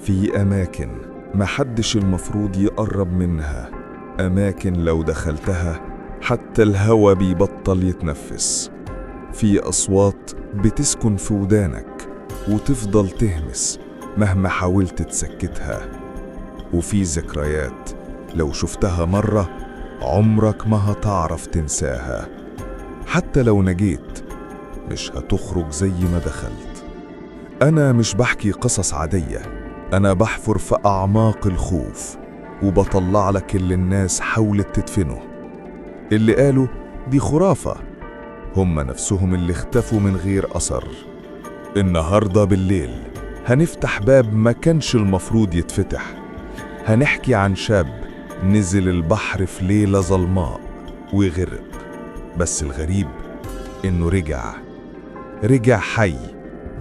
في أماكن محدش المفروض يقرب منها، أماكن لو دخلتها حتى الهوا بيبطل يتنفس. في أصوات بتسكن في ودانك وتفضل تهمس مهما حاولت تسكتها. وفي ذكريات لو شفتها مرة عمرك ما هتعرف تنساها. حتى لو نجيت مش هتخرج زي ما دخلت. أنا مش بحكي قصص عادية، أنا بحفر في أعماق الخوف وبطلع لك اللي الناس حاولت تدفنه. اللي قالوا دي خرافة هم نفسهم اللي اختفوا من غير أثر. النهاردة بالليل هنفتح باب ما كانش المفروض يتفتح. هنحكي عن شاب نزل البحر في ليلة ظلماء وغرق، بس الغريب إنه رجع حي،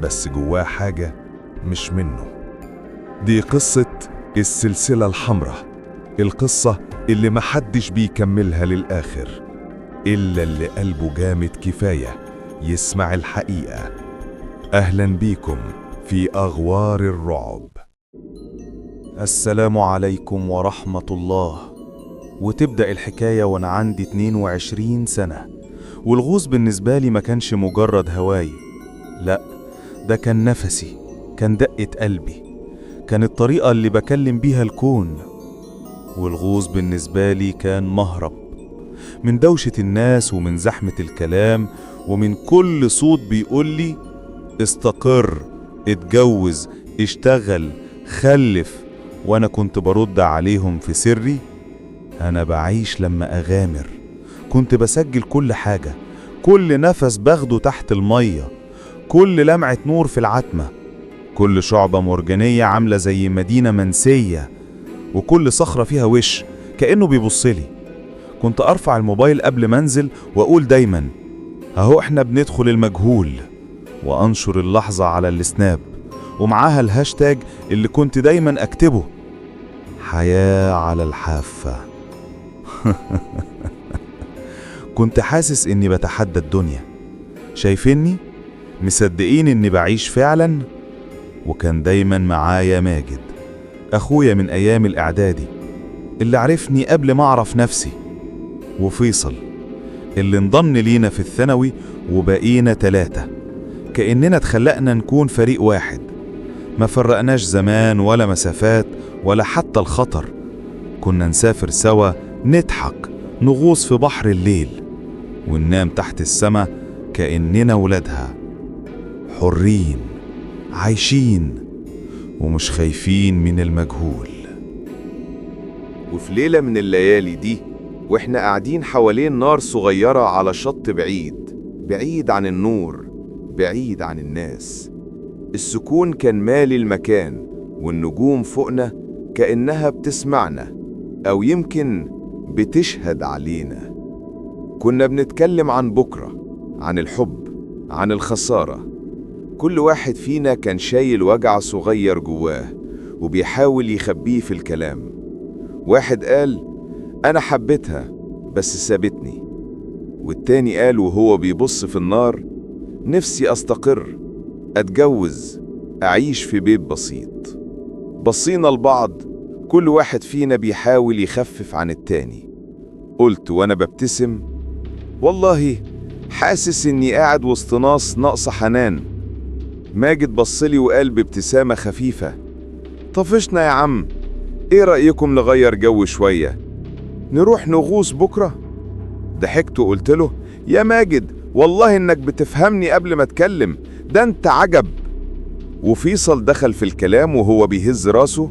بس جواه حاجة مش منه. دي قصة السلسلة الحمراء، القصة اللي محدش بيكملها للآخر إلا اللي قلبه جامد كفاية يسمع الحقيقة. أهلا بيكم في أغوار الرعب. السلام عليكم ورحمة الله. وتبدأ الحكاية وأنا عندي 22 سنة، والغوص بالنسبة لي ما كانش مجرد هواي، لأ ده كان نفسي، كان دقة قلبي، كان الطريقة اللي بكلم بيها الكون. والغوص بالنسبة لي كان مهرب من دوشة الناس ومن زحمة الكلام ومن كل صوت بيقولي استقر، اتجوز، اشتغل، خلف. وانا كنت برد عليهم في سري انا بعيش لما اغامر. كنت بسجل كل حاجة، كل نفس باخده تحت المية، كل لمعة نور في العتمة، كل شعبة مرجانية عاملة زي مدينة منسية، وكل صخرة فيها وش كأنه بيبصلي. كنت أرفع الموبايل قبل ما انزل وأقول دايما اهو احنا بندخل المجهول، وأنشر اللحظة على السناب ومعاها الهاشتاج اللي كنت دايما أكتبه، حياة على الحافة. كنت حاسس إني بتحدى الدنيا. شايفيني؟ مصدقين إني بعيش فعلا؟ وكان دايما معايا ماجد، أخويا من أيام الإعدادي اللي عرفني قبل ما أعرف نفسي، وفيصل اللي انضم لينا في الثانوي وبقينا 3، كأننا اتخلقنا نكون فريق واحد. ما فرقناش زمان ولا مسافات ولا حتى الخطر. كنا نسافر سوا، نضحك، نغوص في بحر الليل، وننام تحت السما كأننا ولادها، حرين عايشين ومش خايفين من المجهول. وفي ليلة من الليالي دي واحنا قاعدين حوالين نار صغيرة على شط بعيد عن النور، بعيد عن الناس، السكون كان مالي المكان، والنجوم فوقنا كأنها بتسمعنا أو يمكن بتشهد علينا. كنا بنتكلم عن بكرة، عن الحب، عن الخسارة. كل واحد فينا كان شايل وجع صغير جواه وبيحاول يخبيه في الكلام. واحد قال أنا حبيتها بس سابتني، والتاني قال وهو بيبص في النار نفسي أستقر، أتجوز، أعيش في بيت بسيط. بصينا لبعض، كل واحد فينا بيحاول يخفف عن التاني. قلت وأنا ببتسم والله حاسس إني قاعد وسط ناس ناقصة حنان. ماجد بصلي وقال بابتسامة خفيفة طفشنا يا عم، إيه رأيكم نغير جو شوية، نروح نغوص بكرة؟ ضحكت وقلت له يا ماجد والله إنك بتفهمني قبل ما أتكلم، ده أنت عجب. وفيصل دخل في الكلام وهو بيهز راسه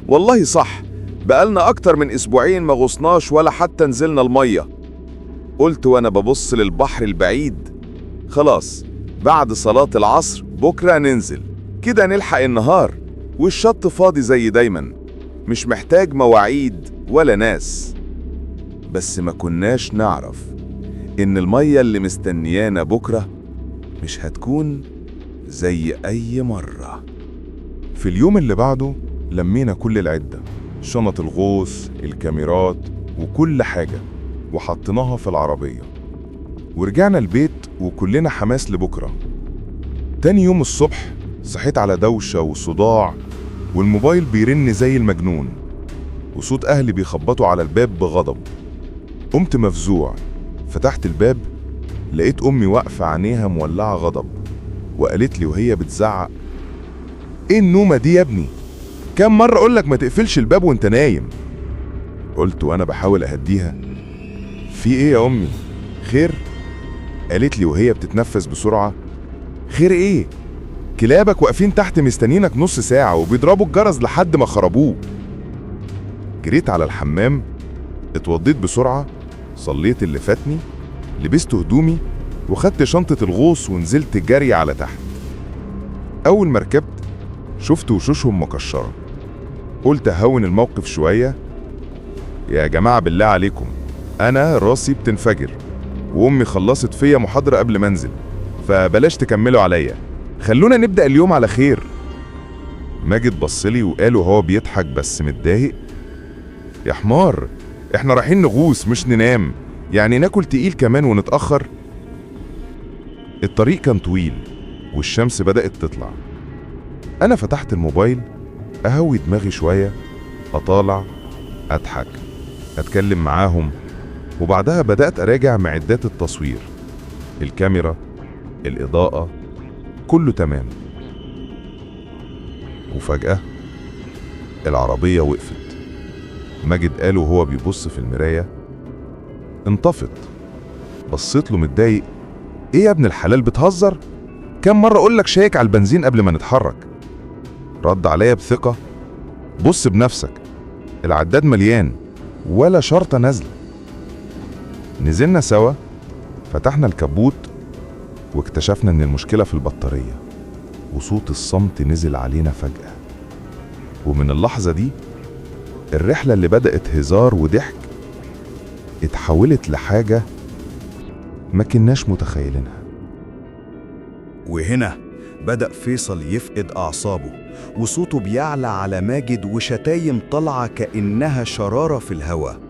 والله صح، بقالنا أكتر من أسبوعين ما غصناش ولا حتى نزلنا المية. قلت وأنا ببص للبحر البعيد خلاص بعد صلاة العصر بكرة ننزل كده نلحق النهار، والشط فاضي زي دايما، مش محتاج مواعيد ولا ناس. بس ما كناش نعرف إن المية اللي مستنيانا بكرة مش هتكون زي أي مرة. في اليوم اللي بعده لمينا كل العدة، شنط الغوص، الكاميرات وكل حاجة، وحطيناها في العربية ورجعنا البيت وكلنا حماس لبكرة. تاني يوم الصبح صحيت على دوشة وصداع والموبايل بيرن زي المجنون، وصوت أهلي بيخبطوا على الباب بغضب. قمت مفزوع، فتحت الباب، لقيت أمي واقفة عينيها مولعة غضب، وقالت لي وهي بتزعق: إيه النومة دي يا ابني؟ كم مرة أقولك ما تقفلش الباب وانت نايم؟ قلت وأنا بحاول أهديها: في إيه يا أمي؟ خير؟ قالت لي وهي بتتنفس بسرعة: خير إيه؟ كلابك واقفين تحت مستنينك نص ساعة وبيضربوا الجرس لحد ما خربوه. جريت على الحمام، اتوضيت بسرعة، صليت اللي فاتني، لبست هدومي وخدت شنطة الغوص ونزلت جري على تحت. أول ما ركبت شفت وشوشهم مكشرة، قلت أهون الموقف شوية: يا جماعة بالله عليكم، أنا راسي بتنفجر وأمي خلصت فيا محاضرة قبل ما انزل، فبلاش تكملوا عليا، خلونا نبدأ اليوم على خير. ماجد بصلي وقال وهو بيضحك بس متضايق: يا حمار، احنا رايحين نغوص مش ننام، يعني ناكل تقيل كمان ونتأخر؟ الطريق كان طويل والشمس بدأت تطلع. أنا فتحت الموبايل أهوي دماغي شوية، أطالع، أضحك، أتكلم معاهم، وبعدها بدأت أراجع معدات التصوير، الكاميرا، الإضاءة، كله تمام. وفجأة العربية وقفت. ماجد قال وهو بيبص في المراية: انطفت. بصيت له متضايق: ايه يا ابن الحلال، بتهزر؟ كم مرة اقولك شيك على البنزين قبل ما نتحرك؟ رد عليا بثقة: بص بنفسك، العداد مليان ولا شرطة نازلة. نزلنا سوا، فتحنا الكبوت واكتشفنا ان المشكلة في البطارية، وصوت الصمت نزل علينا فجأة. ومن اللحظة دي الرحلة اللي بدأت هزار وضحك اتحولت لحاجة ما كناش متخيلينها. وهنا بدأ فيصل يفقد أعصابه، وصوته بيعلى على ماجد وشتايم طالعة كأنها شرارة في الهواء.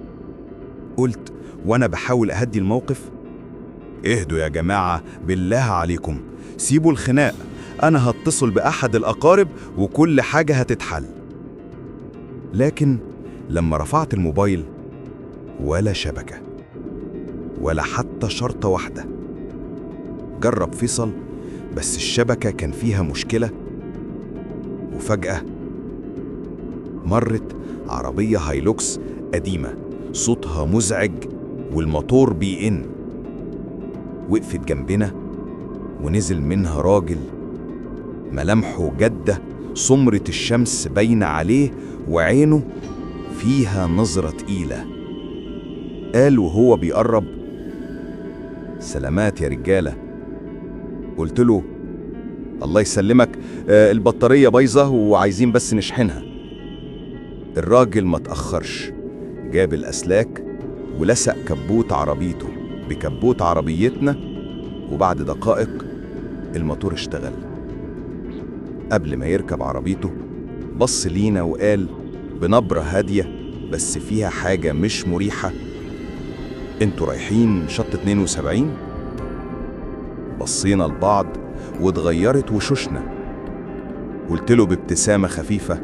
قلت وأنا بحاول أهدي الموقف: اهدوا يا جماعة بالله عليكم، سيبوا الخناق، أنا هتصل بأحد الأقارب وكل حاجة هتتحل. لكن لما رفعت الموبايل، ولا شبكة ولا حتى شرطة واحدة. جرب فيصل، بس الشبكة كان فيها مشكلة. وفجأة مرت عربية هايلوكس قديمة صوتها مزعج والموتور بيئن. وقفت جنبنا ونزل منها راجل ملامحه جادة، سمرة الشمس باينة عليه وعينه فيها نظرة تقيلة. قال وهو بيقرب: سلامات يا رجالة. قلت له: الله يسلمك، البطارية بايظة وعايزين بس نشحنها. الراجل ما تأخرش، جاب الأسلاك ولسق كبوت عربيته بكبوت عربيتنا، وبعد دقائق الموتور اشتغل. قبل ما يركب عربيته بص لينا وقال بنبرة هادية بس فيها حاجة مش مريحة: انتوا رايحين شط 72؟ بصينا لبعض واتغيرت وشوشنا. قلت له بابتسامة خفيفة: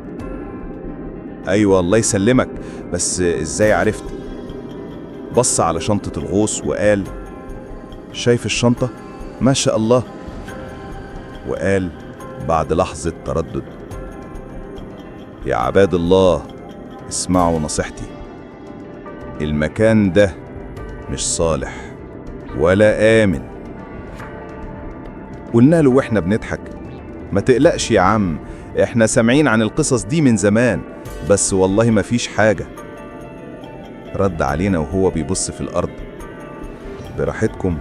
ايوه الله يسلمك، بس ازاي عرفت؟ بص على شنطة الغوص وقال: شايف الشنطة؟ ما شاء الله. وقال بعد لحظة تردد: يا عباد الله، اسمعوا نصيحتي، المكان ده مش صالح ولا آمن. قلنا له واحنا بنضحك: ما تقلقش يا عم، احنا سامعين عن القصص دي من زمان، بس والله ما فيش حاجة. رد علينا وهو بيبص في الأرض: براحتكم،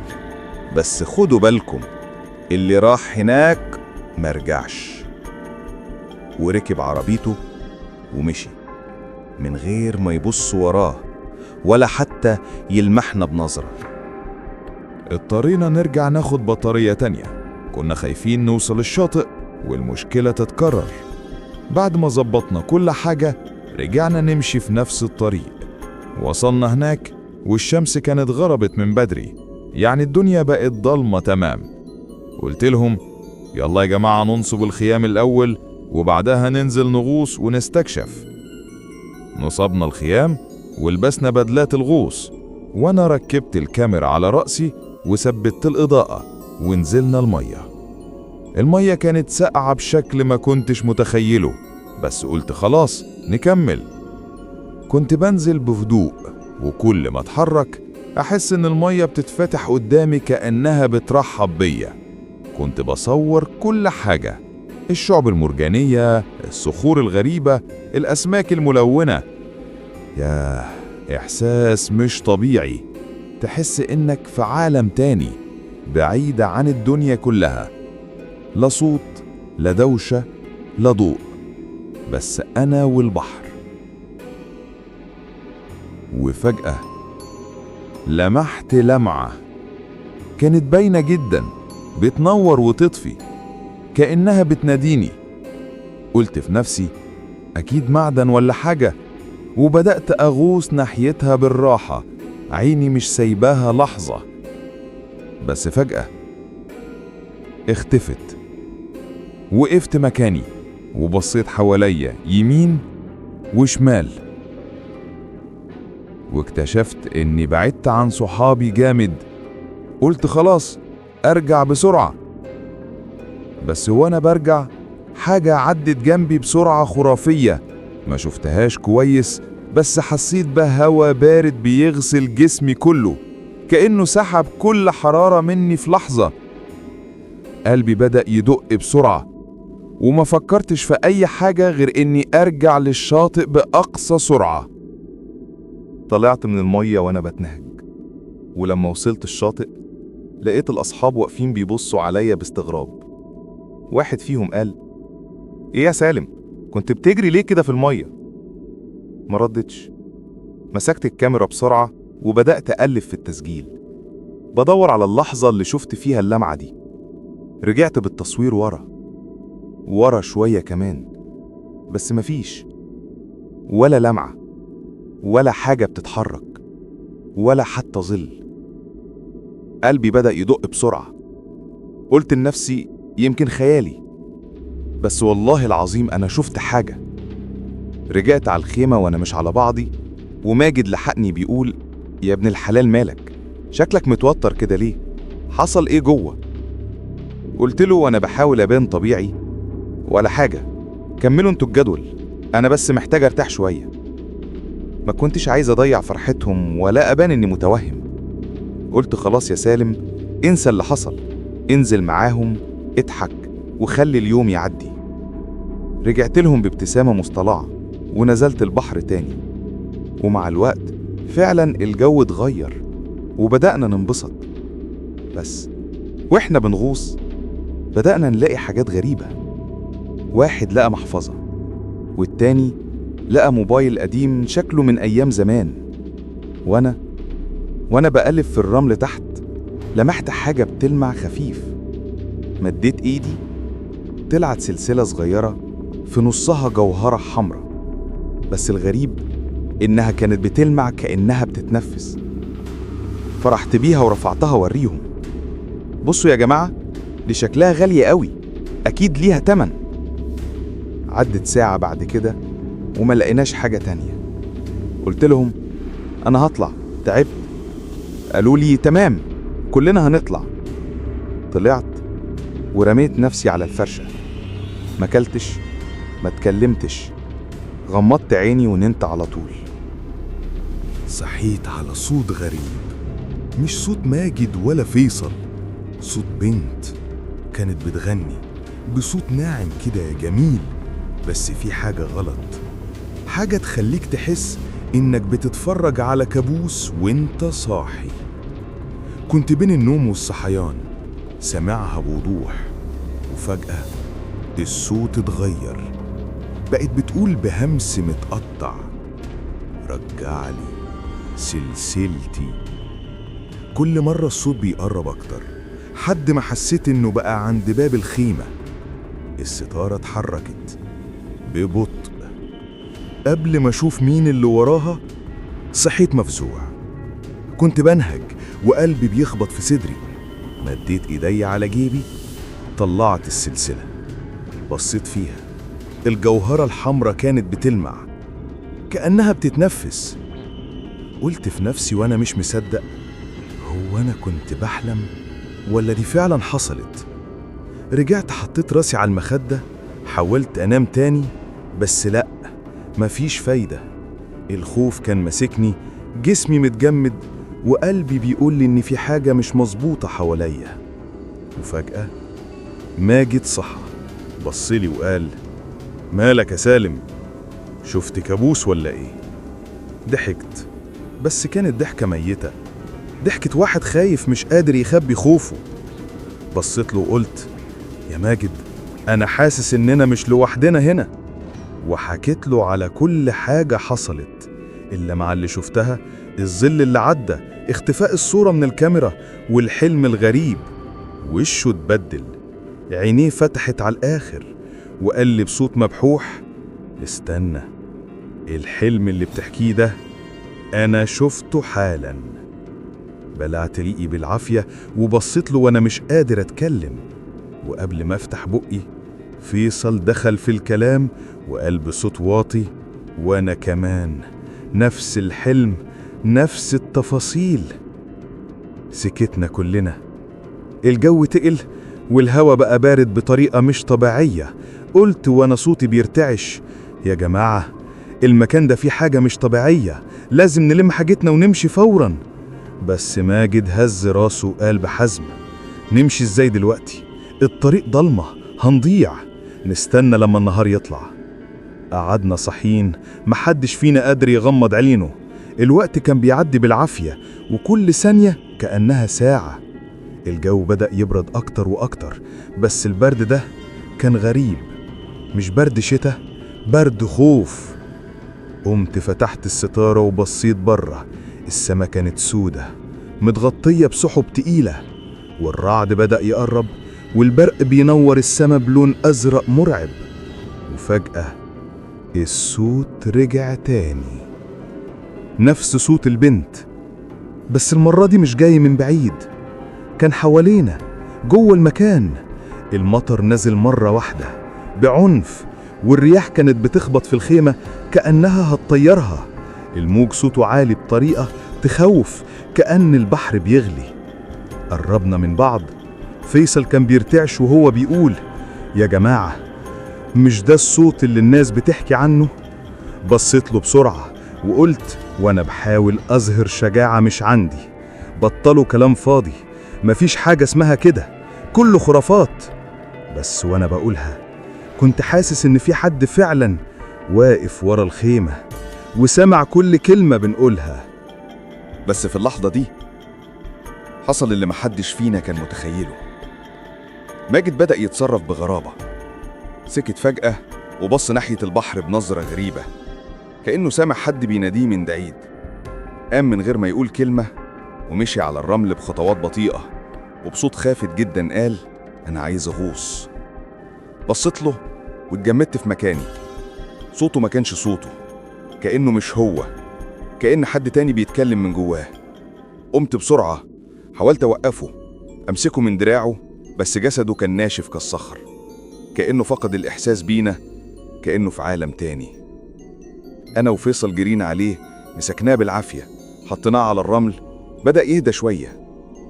بس خدوا بالكم، اللي راح هناك مرجعش. وركب عربيته ومشي من غير ما يبص وراه ولا حتى يلمحنا بنظرة. اضطرينا نرجع ناخد بطارية تانية، كنا خايفين نوصل الشاطئ والمشكلة تتكرر. بعد ما ظبطنا كل حاجة رجعنا نمشي في نفس الطريق. وصلنا هناك والشمس كانت غربت من بدري، يعني الدنيا بقت ضلمة تمام. قلت لهم: يلا يا جماعة ننصب الخيام الأول وبعدها ننزل نغوص ونستكشف. نصبنا الخيام ولبسنا بدلات الغوص، وأنا ركبت الكاميرا على رأسي وثبت الإضاءة ونزلنا المية. المية كانت ساقعة بشكل ما كنتش متخيله، بس قلت خلاص نكمل. كنت بنزل بهدوء، وكل ما اتحرك أحس إن المية بتتفتح قدامي كأنها بترحب بيا. كنت بصور كل حاجة، الشعب المرجانية، الصخور الغريبة، الأسماك الملونة. ياه، إحساس مش طبيعي، تحس إنك في عالم تاني بعيدة عن الدنيا كلها. لا صوت، لا دوشة، لا ضوء، بس أنا والبحر. وفجأة لمحت لمعة كانت باينة جدا، بتنور وتطفي كأنها بتناديني. قلت في نفسي أكيد معدن ولا حاجة، وبدأت أغوص ناحيتها بالراحة، عيني مش سايباها لحظة. بس فجأة اختفت. وقفت مكاني وبصيت حواليا يمين وشمال، واكتشفت اني بعدت عن صحابي جامد. قلت خلاص ارجع بسرعة، بس وانا برجع حاجة عدت جنبي بسرعة خرافية، ما شفتهاش كويس، بس حسيت بهوا بارد بيغسل جسمي كله، كأنه سحب كل حرارة مني في لحظة. قلبي بدأ يدق بسرعة، وما فكرتش في أي حاجة غير إني أرجع للشاطئ بأقصى سرعة. طلعت من المية وأنا بتنهج، ولما وصلت الشاطئ لقيت الأصحاب واقفين بيبصوا عليا باستغراب. واحد فيهم قال: إيه يا سالم، كنت بتجري ليه كده في المية؟ ما ردتش. مسكت الكاميرا بسرعة وبدأت أقلب في التسجيل، بدور على اللحظة اللي شفت فيها اللمعة دي. رجعت بالتصوير ورا شوية كمان، بس مفيش ولا لمعة ولا حاجة بتتحرك ولا حتى ظل. قلبي بدأ يدق بسرعة. قلت لنفسي يمكن خيالي، بس والله العظيم أنا شفت حاجة. رجعت على الخيمة وأنا مش على بعضي، وماجد لحقني بيقول: يا ابن الحلال مالك؟ شكلك متوتر كده ليه؟ حصل إيه جوه؟ قلت له وأنا بحاول أبان طبيعي: ولا حاجة، كملوا انتوا الجدول، أنا بس محتاج أرتاح شوية. ما كنتش عايز أضيع فرحتهم ولا أبان إني متوهم. قلت خلاص يا سالم، انسى اللي حصل، انزل معاهم، اضحك وخلي اليوم يعدي. رجعت لهم بابتسامة مصطلعة ونزلت البحر تاني، ومع الوقت فعلا الجو اتغير وبدأنا ننبسط. بس واحنا بنغوص بدأنا نلاقي حاجات غريبة. واحد لقى محفظة، والتاني لقى موبايل قديم شكله من أيام زمان. وأنا بقلب في الرمل تحت لمحت حاجة بتلمع خفيف. مديت إيدي، طلعت سلسلة صغيرة في نصها جوهرة حمراء، بس الغريب إنها كانت بتلمع كأنها بتتنفس. فرحت بيها ورفعتها وريهم: بصوا يا جماعة، دي شكلها غالية قوي، أكيد ليها تمن. عدت ساعة بعد كده وما لقيناش حاجة تانية. قلت لهم: أنا هطلع، تعبت. قالوا لي تمام، كلنا هنطلع. طلعت ورميت نفسي على الفرشة، ما كلتش، ما اتكلمتش، غمضت عيني ونمت على طول. صحيت على صوت غريب، مش صوت ماجد ولا فيصل، صوت بنت كانت بتغني بصوت ناعم كده جميل. بس في حاجة غلط، حاجة تخليك تحس إنك بتتفرج على كابوس وإنت صاحي. كنت بين النوم والصحيان سمعها بوضوح، وفجأة الصوت اتغير، بقت بتقول بهمس متقطع: رجعلي سلسلتي. كل مرة الصوت بيقرب أكتر، حد ما حسيت إنه بقى عند باب الخيمة. الستارة اتحركت ببطء. قبل ما أشوف مين اللي وراها صحيت مفزوع. كنت بنهج وقلبي بيخبط في صدري. مديت إيدي على جيبي، طلعت السلسلة، بصيت فيها، الجوهرة الحمراء كانت بتلمع كأنها بتتنفس. قلت في نفسي وأنا مش مصدق، هو أنا كنت بحلم ولا دي فعلا حصلت؟ رجعت حطيت راسي على المخدة، حاولت أنام تاني بس لأ، مفيش فايدة. الخوف كان ماسكني، جسمي متجمد وقلبي بيقول لي إن في حاجة مش مظبوطة حواليا. وفجأة ماجد صحى، بصلي وقال: مالك يا سالم؟ شفت كابوس ولا ايه؟ ضحكت، بس كانت ضحكة ميتة، ضحكة واحد خايف مش قادر يخبي خوفه. بصيت له وقلت: يا ماجد، أنا حاسس إننا مش لوحدنا هنا. وحكيت له على كل حاجة حصلت، إلا مع اللي شفتها، الظل اللي عدى، اختفاء الصورة من الكاميرا، والحلم الغريب. وشه اتبدل، عينيه فتحت على الآخر، وقال لي بصوت مبحوح: استنى، الحلم اللي بتحكيه ده أنا شفته حالا. بلعت ريقي بالعافية وبصيت له وأنا مش قادر أتكلم. وقبل ما أفتح بقي، فيصل دخل في الكلام وقال بصوت واطي: وأنا كمان نفس الحلم، نفس التفاصيل. سكتنا كلنا، الجو تقل والهوا بقى بارد بطريقة مش طبيعية. قلت وأنا صوتي بيرتعش: يا جماعة، المكان ده فيه حاجة مش طبيعية، لازم نلم حاجتنا ونمشي فورا. بس ماجد هز راسه وقال بحزم: نمشي ازاي دلوقتي؟ الطريق ضلمة، هنضيع. نستنى لما النهار يطلع. قعدنا صحيين، محدش فينا قادر يغمض عينه. الوقت كان بيعدي بالعافية، وكل ثانية كأنها ساعة. الجو بدأ يبرد أكتر وأكتر، بس البرد ده كان غريب، مش برد شتاء، برد خوف. قمت فتحت الستارة وبصيت بره. السما كانت سودة متغطية بسحب تقيلة، والرعد بدأ يقرب، والبرق بينور السما بلون أزرق مرعب. وفجأة الصوت رجع تاني، نفس صوت البنت، بس المرة دي مش جاي من بعيد، كان حوالينا جوه المكان. المطر نزل مرة واحدة بعنف، والرياح كانت بتخبط في الخيمة كأنها هتطيرها. الموج صوته عالي بطريقة تخوف، كأن البحر بيغلي. قربنا من بعض. فيصل كان بيرتعش وهو بيقول: يا جماعة، مش ده الصوت اللي الناس بتحكي عنه؟ بصيت له بسرعة وقلت وأنا بحاول أظهر شجاعة مش عندي: بطلوا كلام فاضي، مفيش حاجة اسمها كده، كله خرافات. بس وأنا بقولها كنت حاسس إن في حد فعلا واقف ورا الخيمة وسمع كل كلمة بنقولها. بس في اللحظة دي حصل اللي محدش فينا كان متخيله. ماجد بدأ يتصرف بغرابة، سكت فجأة وبص ناحية البحر بنظرة غريبة، كأنه سامع حد بيناديه من بعيد. قام من غير ما يقول كلمة ومشي على الرمل بخطوات بطيئة، وبصوت خافت جدا قال: أنا عايز أغوص. بصيت له واتجمدت في مكاني. صوته ما كانش صوته، كأنه مش هو، كأن حد تاني بيتكلم من جواه. قمت بسرعة، حاولت أوقفه، أمسكه من دراعه، بس جسده كان ناشف كالصخر، كأنه فقد الإحساس بينا، كأنه في عالم تاني. أنا وفيصل جرينا عليه، مسكناه بالعافية، حطيناه على الرمل. بدأ يهدى شوية،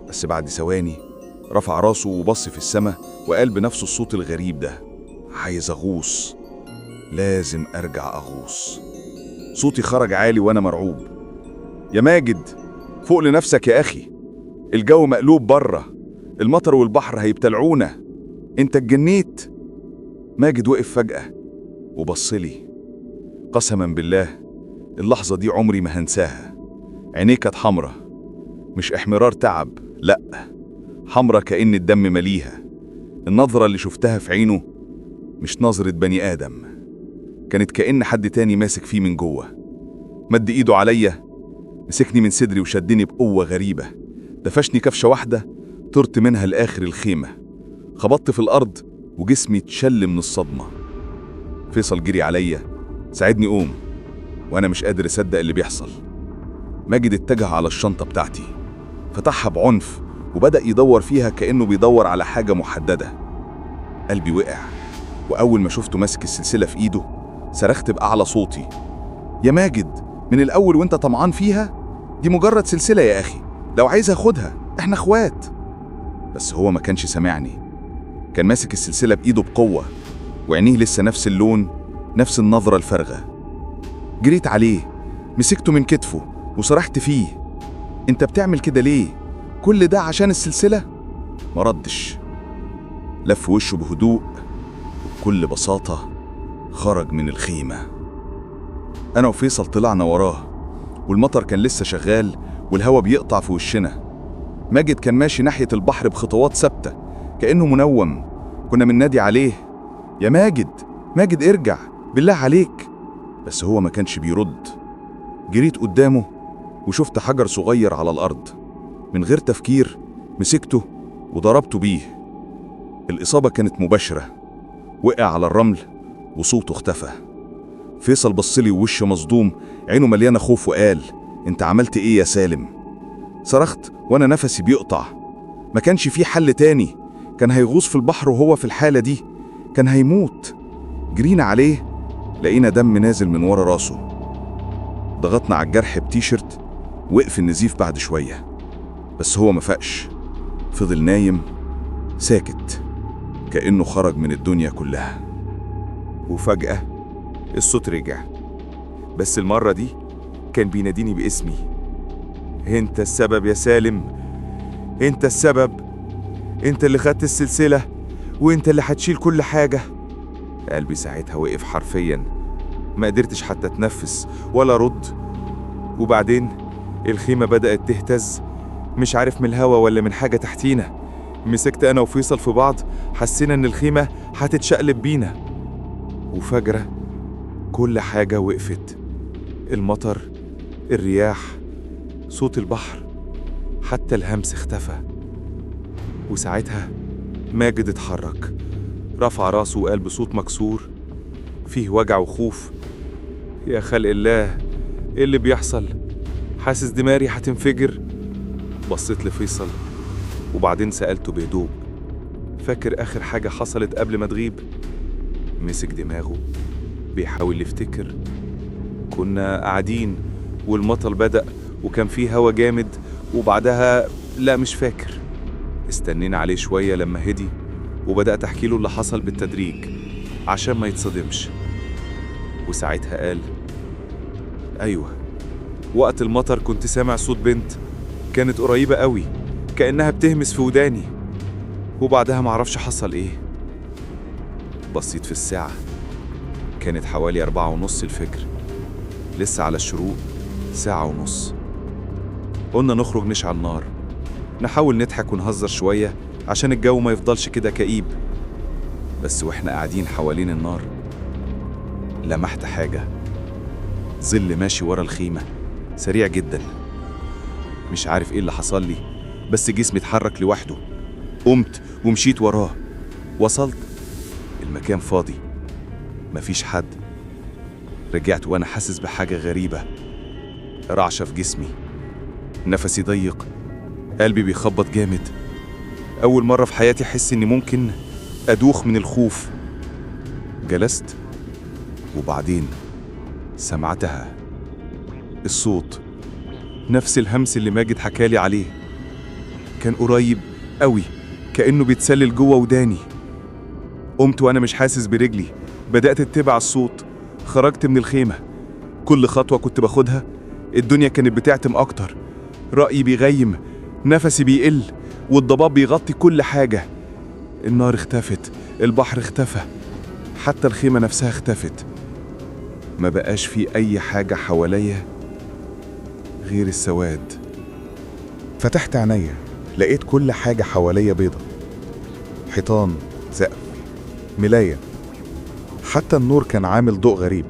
بس بعد ثواني رفع راسه وبص في السماء وقال بنفس الصوت الغريب ده: عايز أغوص، لازم أرجع أغوص. صوتي خرج عالي وأنا مرعوب: يا ماجد، فوق لنفسك يا أخي، الجو مقلوب بره، المطر والبحر هيبتلعونا، انت اتجنيت. ماجد وقف فجأة وبصلي. قسما بالله اللحظة دي عمري ما هنساها. عينيه كانت حمرة، مش احمرار تعب، لأ، حمرة كأن الدم مليها. النظرة اللي شفتها في عينه مش نظرة بني آدم، كانت كأن حد تاني ماسك فيه من جوه. مد ايده عليا، مسكني من صدري وشدني بقوة غريبة، دفشني كفشة واحدة طرت منها لآخر الخيمة، خبطت في الأرض وجسمي اتشل من الصدمة. فيصل جري عليا، ساعدني قوم، وأنا مش قادر أصدق اللي بيحصل. ماجد اتجه على الشنطة بتاعتي، فتحها بعنف وبدأ يدور فيها كأنه بيدور على حاجة محددة. قلبي وقع وأول ما شفته ماسك السلسلة في إيده صرخت بأعلى صوتي: يا ماجد، من الأول وإنت طمعان فيها؟ دي مجرد سلسلة يا أخي، لو عايز أخدها، إحنا إخوات. بس هو ما كانش سامعني، كان ماسك السلسلة بإيده بقوة، وعينيه لسه نفس اللون، نفس النظرة الفارغة. جريت عليه، مسكته من كتفه وصرحت فيه: انت بتعمل كده ليه؟ كل ده عشان السلسلة؟ ما ردش، لف وشه بهدوء وبكل بساطة خرج من الخيمة. أنا وفيصل طلعنا وراه، والمطر كان لسه شغال والهوا بيقطع في وشنا. ماجد كان ماشي ناحية البحر بخطوات ثابتة كأنه منوم. كنا بننادي عليه: يا ماجد، ماجد ارجع بالله عليك. بس هو ما كانش بيرد. جريت قدامه وشفت حجر صغير على الأرض، من غير تفكير مسكته وضربته بيه. الإصابة كانت مباشرة، وقع على الرمل وصوته اختفى. فيصل بصلي ووشه مصدوم، عينه مليانة خوف، وقال: انت عملت ايه يا سالم؟ صرخت وانا نفسي بيقطع. ما كانش فيه حل تاني، كان هيغوص في البحر وهو في الحالة دي، كان هيموت. جرينا عليه، لقينا دم نازل من ورا راسه. ضغطنا على الجرح بتيشرت، وقف النزيف بعد شوية، بس هو ما فاقش، فضل نايم ساكت كأنه خرج من الدنيا كلها. وفجأة الصوت رجع، بس المرة دي كان بيناديني باسمي: انت السبب يا سالم، انت السبب، انت اللي خدت السلسلة، وانت اللي هتشيل كل حاجة. قلبي ساعتها وقف حرفيا، ما قدرتش حتى اتنفس ولا رد. وبعدين الخيمة بدأت تهتز، مش عارف من الهوا ولا من حاجة تحتينا. مسكت أنا وفيصل في بعض، حسينا إن الخيمة هتتشقلب بينا. وفجأة كل حاجة وقفت، المطر، الرياح، صوت البحر، حتى الهمس اختفى. وساعتها ماجد اتحرك، رفع راسه وقال بصوت مكسور فيه وجع وخوف: يا خلق الله، ايه اللي بيحصل؟ حاسس دماغي هتنفجر. بصيت لفيصل وبعدين سألته بهدوء: فاكر آخر حاجة حصلت قبل ما تغيب؟ مسك دماغه بيحاول يفتكر. كنا قاعدين والمطر بدأ وكان فيه هوا جامد، وبعدها لا مش فاكر. استنينا عليه شوية لما هدي، وبدأت أحكي له اللي حصل بالتدريج عشان ما يتصدمش. وساعتها قال: أيوة، وقت المطر كنت سامع صوت بنت، كانت قريبة قوي، كأنها بتهمس في وداني، وبعدها معرفش حصل إيه. بصيت في الساعة، كانت حوالي 4:30 الفجر، لسه على الشروق 1.5 ساعة. قلنا نخرج نشعل النار، نحاول نضحك ونهزر شوية عشان الجو ما يفضلش كده كئيب. بس واحنا قاعدين حوالين النار لمحت حاجة، ظل ماشي ورا الخيمة سريع جدا. مش عارف ايه اللي حصل لي، بس جسمي اتحرك لوحده. قمت ومشيت وراه، وصلت المكان فاضي، مفيش حد. رجعت وانا حاسس بحاجة غريبة، رعشة في جسمي، نفسي ضيق، قلبي بيخبط جامد. أول مرة في حياتي أحس إني ممكن أدوخ من الخوف. جلست وبعدين سمعتها، الصوت نفس الهمس اللي ماجد حكالي عليه، كان قريب قوي، كأنه بيتسلل جوه وداني. قمت وأنا مش حاسس برجلي، بدأت اتبع الصوت، خرجت من الخيمة. كل خطوة كنت باخدها الدنيا كانت بتعتم أكتر، رأيي بيغيم، نفسي بيقل، والضباب بيغطي كل حاجة. النار اختفت، البحر اختفى، حتى الخيمة نفسها اختفت. ما بقاش في أي حاجة حواليا غير السواد. فتحت عينيا، لقيت كل حاجة حواليا بيضة، حيطان، سقف، ملاية، حتى النور كان عامل ضوء غريب،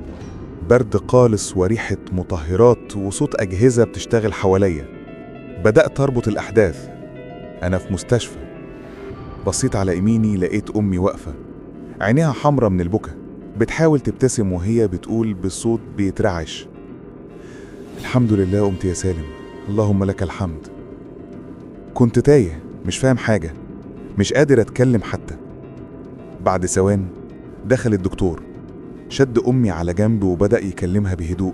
برد قالص وريحة مطهرات وصوت أجهزة بتشتغل حواليا. بدأت أربط الأحداث، أنا في مستشفى. بصيت على يميني، لقيت أمي واقفة، عينيها حمرة من البكا، بتحاول تبتسم وهي بتقول بصوت بيترعش: الحمد لله قمت يا سالم، اللهم لك الحمد. كنت تايه، مش فاهم حاجة، مش قادر أتكلم حتى. بعد ثوان دخل الدكتور، شد أمي على جنب وبدأ يكلمها بهدوء.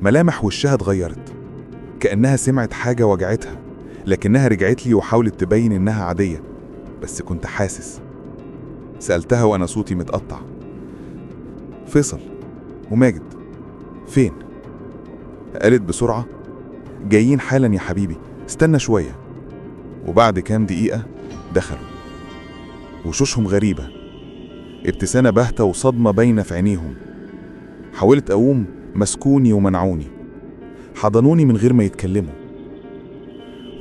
ملامح وشها اتغيرت، كأنها سمعت حاجة وجعتها، لكنها رجعت لي وحاولت تبين إنها عادية، بس كنت حاسس. سألتها وأنا صوتي متقطع: فيصل وماجد فين؟ قالت بسرعة: جايين حالا يا حبيبي، استنى شوية. وبعد كام دقيقة دخلوا، وشوشهم غريبة، ابتسامة باهتة وصدمة باينة في عينيهم. حاولت أقوم، مسكوني ومنعوني، حضنوني من غير ما يتكلموا.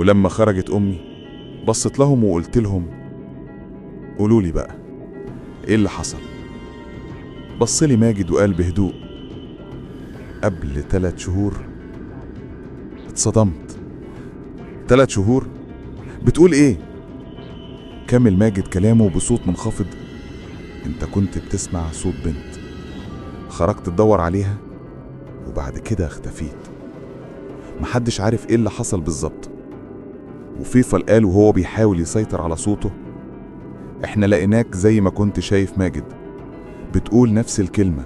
ولما خرجت أمي بصت لهم وقلت لهم: قولولي بقى إيه اللي حصل؟ بصلي ماجد وقال بهدوء: قبل 3 شهور. اتصدمت. 3 شهور؟ بتقول إيه؟ كمل ماجد كلامه بصوت منخفض: انت كنت بتسمع صوت بنت، خرجت تدور عليها وبعد كده اختفيت. محدش عارف ايه اللي حصل بالظبط. وفيصل قال وهو بيحاول يسيطر على صوته: احنا لقيناك زي ما كنت شايف ماجد، بتقول نفس الكلمة: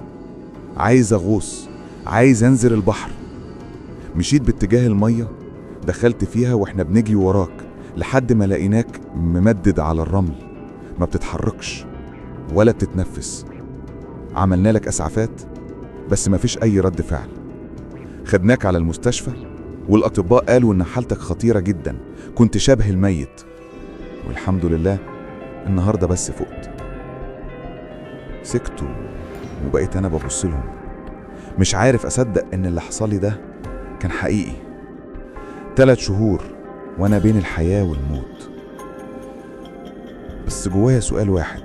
عايز اغوص، عايز انزل البحر. مشيت باتجاه المية، دخلت فيها واحنا بنجري وراك لحد ما لقيناك ممدد على الرمل، ما بتتحركش ولا بتتنفس. عملنا لك اسعافات بس ما فيش اي رد فعل. خدناك على المستشفى والاطباء قالوا ان حالتك خطيرة جدا، كنت شبه الميت. والحمد لله النهاردة بس فقت. سكتوا وبقيت انا ببص لهم، مش عارف اصدق ان اللي حصل لي ده كان حقيقي. 3 شهور وانا بين الحياة والموت. بس جوايا سؤال واحد: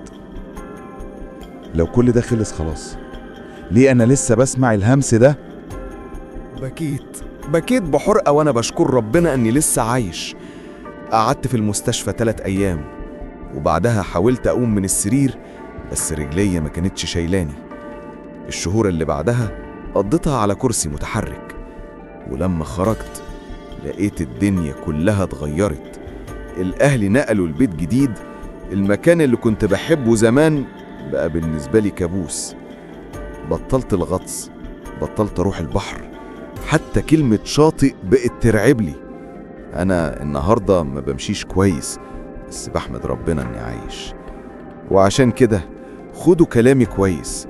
لو كل ده خلص خلاص، ليه أنا لسه بسمع الهمس ده؟ بكيت بحرقة وأنا بشكر ربنا أني لسه عايش. قعدت في المستشفى 3 أيام، وبعدها حاولت أقوم من السرير بس رجلي ما كانتش شايلاني. الشهور اللي بعدها قضيتها على كرسي متحرك، ولما خرجت لقيت الدنيا كلها اتغيرت. الأهل نقلوا البيت جديد، المكان اللي كنت بحبه زمان بقى بالنسبة لي كابوس. بطلت الغطس، بطلت أروح البحر، حتى كلمة شاطئ بقت ترعب لي. أنا النهاردة ما بمشيش كويس، بس بحمد ربنا إني عايش. وعشان كده خدوا كلامي كويس.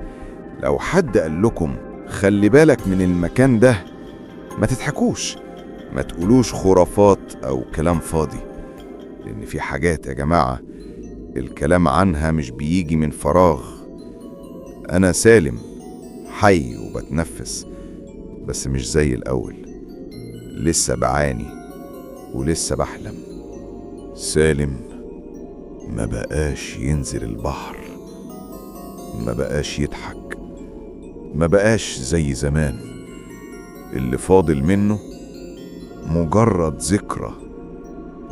لو حد قال لكم خلي بالك من المكان ده، ما تضحكوش، ما تقولوش خرافات أو كلام فاضي، لأن في حاجات يا جماعة الكلام عنها مش بيجي من فراغ. أنا سالم، حي وبتنفس، بس مش زي الأول. لسه بعاني ولسه بحلم. سالم ما بقاش ينزل البحر، ما بقاش يضحك، ما بقاش زي زمان. اللي فاضل منه مجرد ذكرى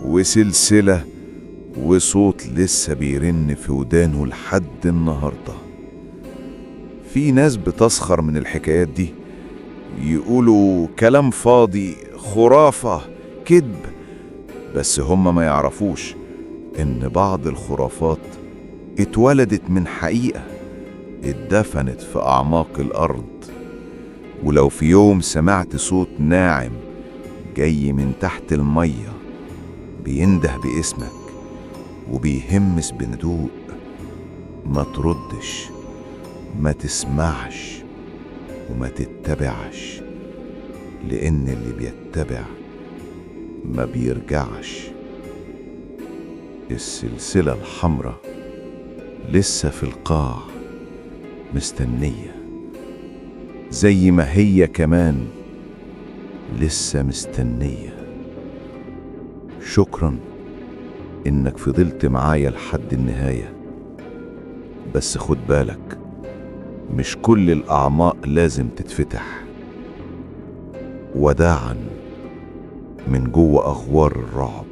وسلسلة وصوت لسه بيرن في ودانه لحد النهاردة. في ناس بتسخر من الحكايات دي، يقولوا كلام فاضي، خرافة، كذب، بس هم ما يعرفوش إن بعض الخرافات اتولدت من حقيقة اتدفنت في أعماق الأرض. ولو في يوم سمعت صوت ناعم جاي من تحت المية بينده باسمك وبيهمس بهدوء، ما تردش، ما تسمعش، وما تتبعش، لأن اللي بيتبع ما بيرجعش. السلسلة الحمراء لسه في القاع مستنية، زي ما هي كمان لسه مستنية. شكرا إنك فضلت معايا لحد النهاية، بس خد بالك مش كل الأعماق لازم تتفتح. وداعا من جوه أغوار الرعب.